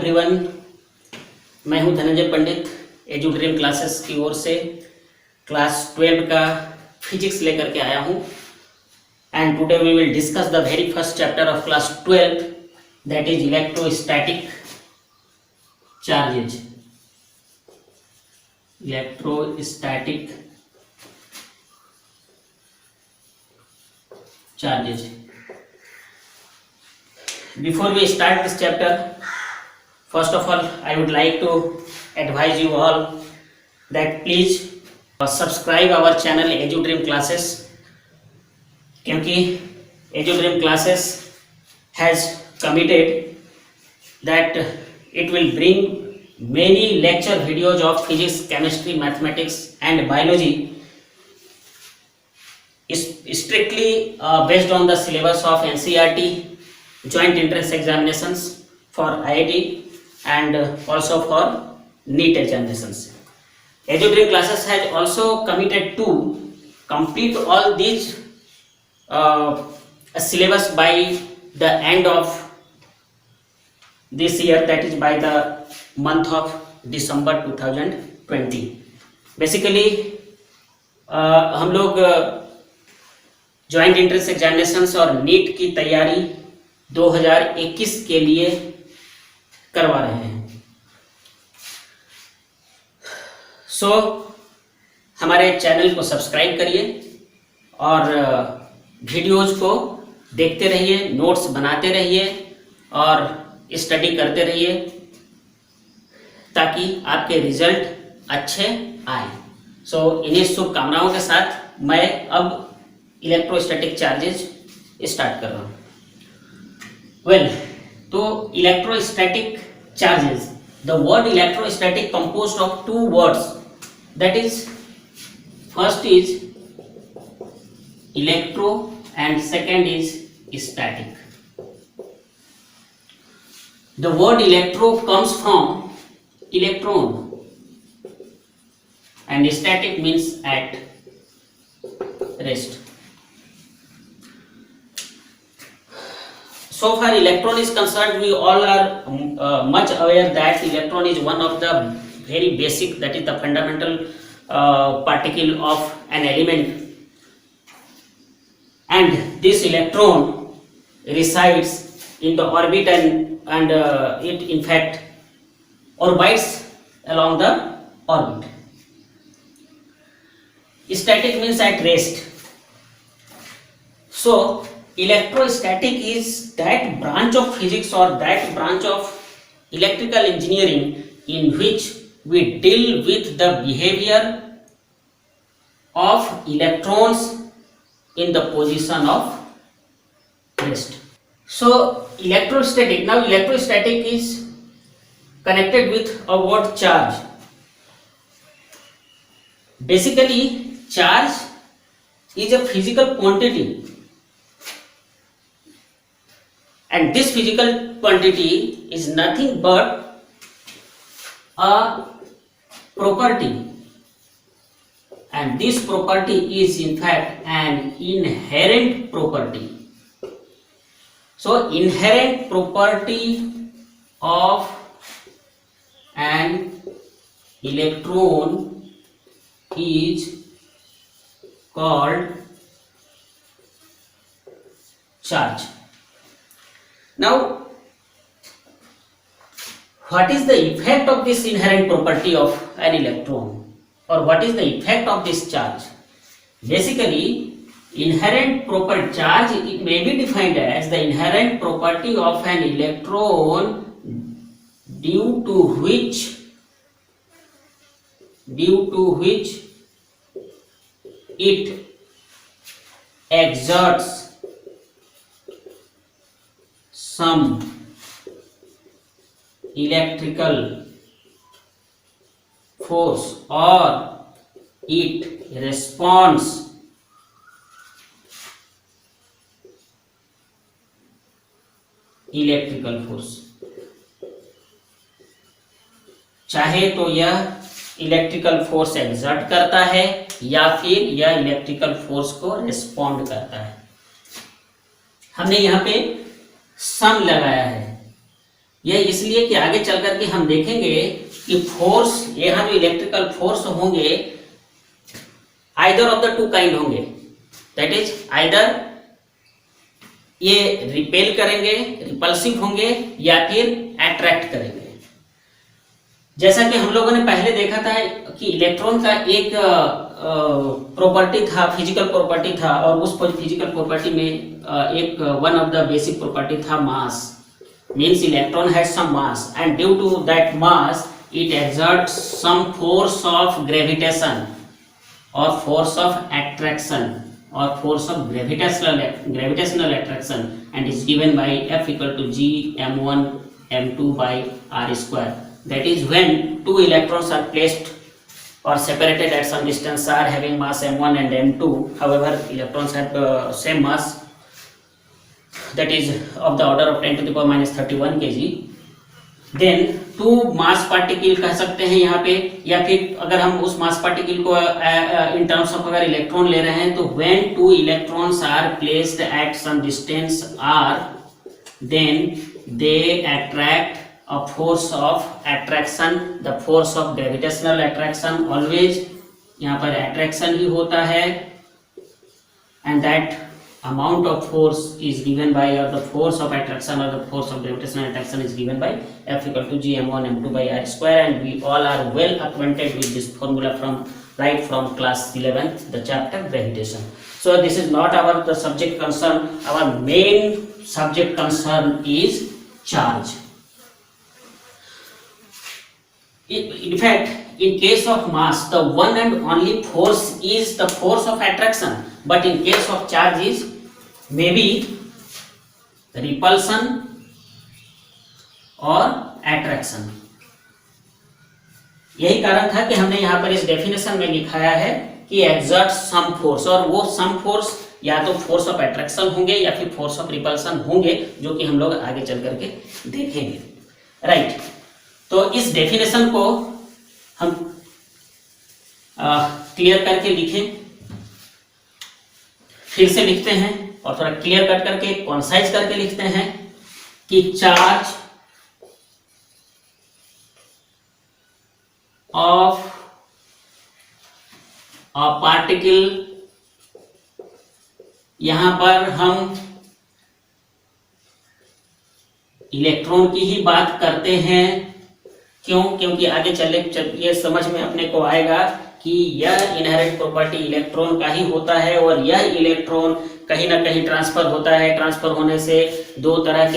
Everyone, मैं हूं धनंजय पंडित। Edu dream classes की ओर से क्लास 12 का फिजिक्स लेकर के आया हूं। And today we will discuss the very first chapter of class 12, that is electrostatic charges. Electrostatic charges. Before we start this chapter, first of all I would like to advise you all that please subscribe our channel Edu Dream Classes, क्योंकि Edu Dream Classes has committed that it will bring many lecture videos of physics, chemistry, mathematics and biology is strictly based on the syllabus of NCERT joint entrance examinations for IIT and also for NEET examinations. Edu Dream Classes has also committed to complete all these syllabus by the end of this year, that is by the month of December 2020. Basically हम लोग joint entrance examinations और NEET की तैयारी 2021 के लिए करवा रहे हैं। सो हमारे चैनल को सब्सक्राइब करिए और वीडियोज को देखते रहिए, नोट्स बनाते रहिए और स्टडी करते रहिए ताकि आपके रिजल्ट अच्छे आए। सो इन्हीं शुभकामनाओं के साथ मैं अब इलेक्ट्रोस्टैटिक चार्जेज स्टार्ट कर रहा हूं। वेल, तो electrostatic charges, the word electrostatic composed of two words, that is first is electro and second is static. The word electro comes from electron and static means at rest. So far electron is concerned, we all are much aware that electron is one of the very basic, that is the fundamental particle of an element, and this electron resides in the orbit and it in fact orbits along the orbit. Static means at rest. So electrostatic is that branch of physics or that branch of electrical engineering in which we deal with the behavior of electrons in the position of rest. So electrostatic, now electrostatic is connected with a word charge. Basically charge is a physical quantity, and this physical quantity is nothing but a property, and this property is in fact an inherent property. So inherent property of an electron is called charge. Now, what is the effect of this inherent property of an electron, or what is the effect of this charge? Basically, inherent property charge, it may be defined as the inherent property of an electron due to which it exerts some electrical force or it responds electrical force. चाहे तो यह electrical force exert करता है या फिर यह electrical force को respond करता है। हमने यहाँ पे सम लगाया है, यह इसलिए कि आगे चल करके हम देखेंगे कि फोर्स, यहाँ जो इलेक्ट्रिकल फोर्स होंगे either of the two kind होंगे, दैट इज आइदर ये रिपेल करेंगे, रिपल्सिव होंगे, या फिर अट्रैक्ट करेंगे। जैसा कि हम लोगों ने पहले देखा था कि इलेक्ट्रॉन का एक प्रॉपर्टी था, फिजिकल प्रॉपर्टी था, और उस फिजिकल प्रॉपर्टी में एक one of the basic property था mass, means electron has some mass and due to that mass it exerts some force of gravitation or force of attraction or force of gravitational attraction, and is given by F equal to G m1 m2 by r square. That is when two electrons are placed or separated at some distance are having mass m1 and m2, however electrons have same mass, that is of the order of 10 to the power minus 31 kg. Then two mass particle कह सकते हैं यहाँ पे, या फिर अगर हम उस मास पार्टिकल को इन टर्म्स ऑफ अगर इलेक्ट्रॉन ले रहे हैं तो when two electrons are placed at some distance r, then they attract a force of attraction, the force of gravitational attraction, always यहाँ पर अट्रैक्शन ही होता है, and that amount of force is given by, or the force of attraction or the force of gravitational attraction is given by F equal to G m1 m2 by r square, and we all are well acquainted with this formula right from class 11th, the chapter gravitation. So this is not our the subject concern. Our main subject concern is charge. In fact, in case of mass, the one and only force is the force of attraction, but in case of charge is maybe repulsion or attraction. यही कारण था कि हमने यहाँ पर इस definition में लिखाया है कि exert some force, और वो some force या तो फोर्स ऑफ अट्रैक्शन होंगे या फिर फोर्स ऑफ रिपल्सन होंगे, जो कि हम लोग आगे चल करके देखेंगे, राइट। तो इस डेफिनेशन को हम क्लियर करके लिखें, फिर से लिखते हैं और थोड़ा क्लियर कट करके कॉन्साइज करके लिखते हैं कि चार्ज ऑफ अ पार्टिकल, यहां पर हम इलेक्ट्रॉन की ही बात करते हैं। क्यों? क्योंकि आगे चले ये समझ में अपने को आएगा कि यह इनहेरेंट प्रॉपर्टी इलेक्ट्रॉन का ही होता है, और यह इलेक्ट्रॉन कहीं ना कहीं ट्रांसफर होता है। ट्रांसफर होने से दो तरह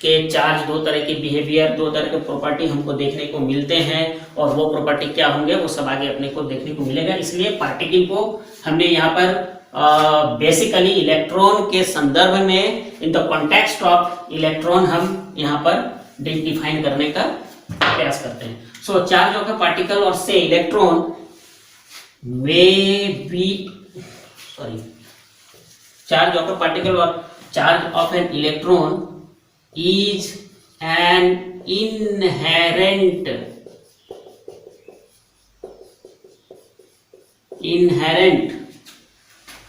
के चार्ज, दो तरह के बिहेवियर, दो तरह के प्रॉपर्टी हमको देखने को मिलते हैं, और वो प्रॉपर्टी क्या होंगे वो सब आगे अपने को देखने को मिलेगा। इसलिए पार्टिकल को हमने यहाँ पर बेसिकली इलेक्ट्रॉन के संदर्भ में, in the context of electron, हम यहाँ पर डिफाइन करने का प्रयास करते हैं। सो चार्ज ऑफ अ पार्टिकल और से electron may be, charge of a particle or charge of an electron is an inherent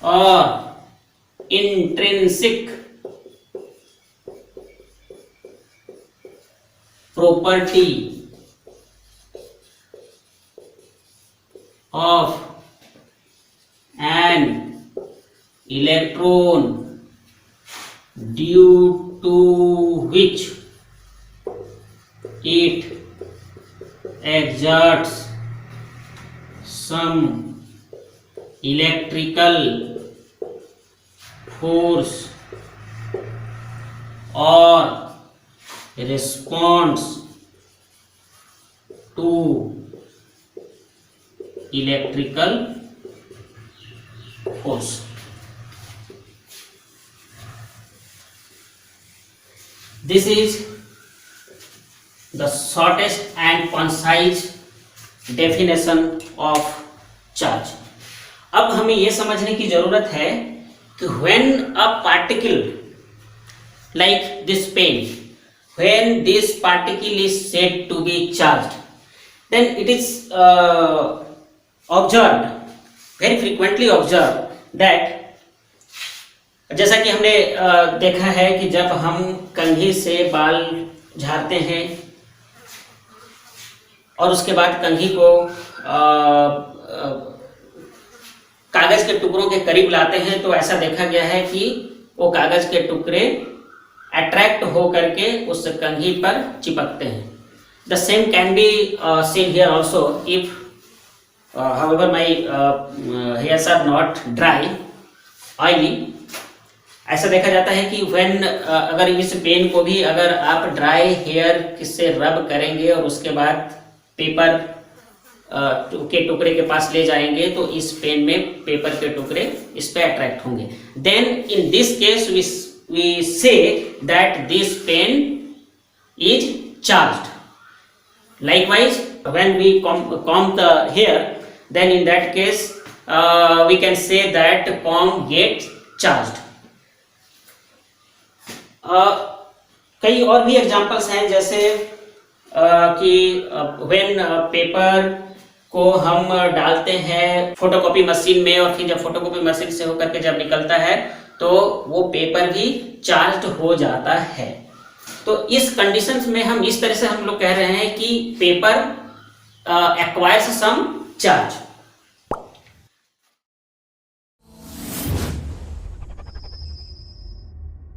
or intrinsic property of an electron due to which it exerts some electrical force or responds to electrical force. This is the shortest and concise definition of charge. अब हमें यह समझने की जरूरत है कि when a particle like this pen, when this particle is said to be charged, then it is observed, very frequently observed that, जैसा कि हमने देखा है कि जब हम कंघी से बाल झाड़ते हैं और उसके बाद कंघी को कागज के टुकड़ों के करीब लाते हैं, तो ऐसा देखा गया है कि वो कागज के टुकड़े अट्रैक्ट हो करके उस कंघी पर चिपकते हैं। The same can be seen here also if however my hairs are not dry oily. ऐसा देखा जाता है कि व्हेन अगर इस पेन को भी अगर आप ड्राई हेयर से रब करेंगे और उसके बाद पेपर के टुकड़े के पास ले जाएंगे तो इस पेन में पेपर के टुकड़े इस पे अट्रैक्ट होंगे। Then in this case we say that this pen is charged. Likewise, when we comb the hair, then in that case we can say that comb gets charged. कई और भी examples हैं, जैसे कि व्हेन पेपर को हम डालते हैं फोटोकॉपी मशीन में और फिर जब फोटोकॉपी मशीन से होकर के जब निकलता है तो वो पेपर भी चार्ज हो जाता है। तो इस कंडीशंस में हम इस तरह से हम लोग कह रहे हैं कि पेपर एक्वायर्स सम चार्ज।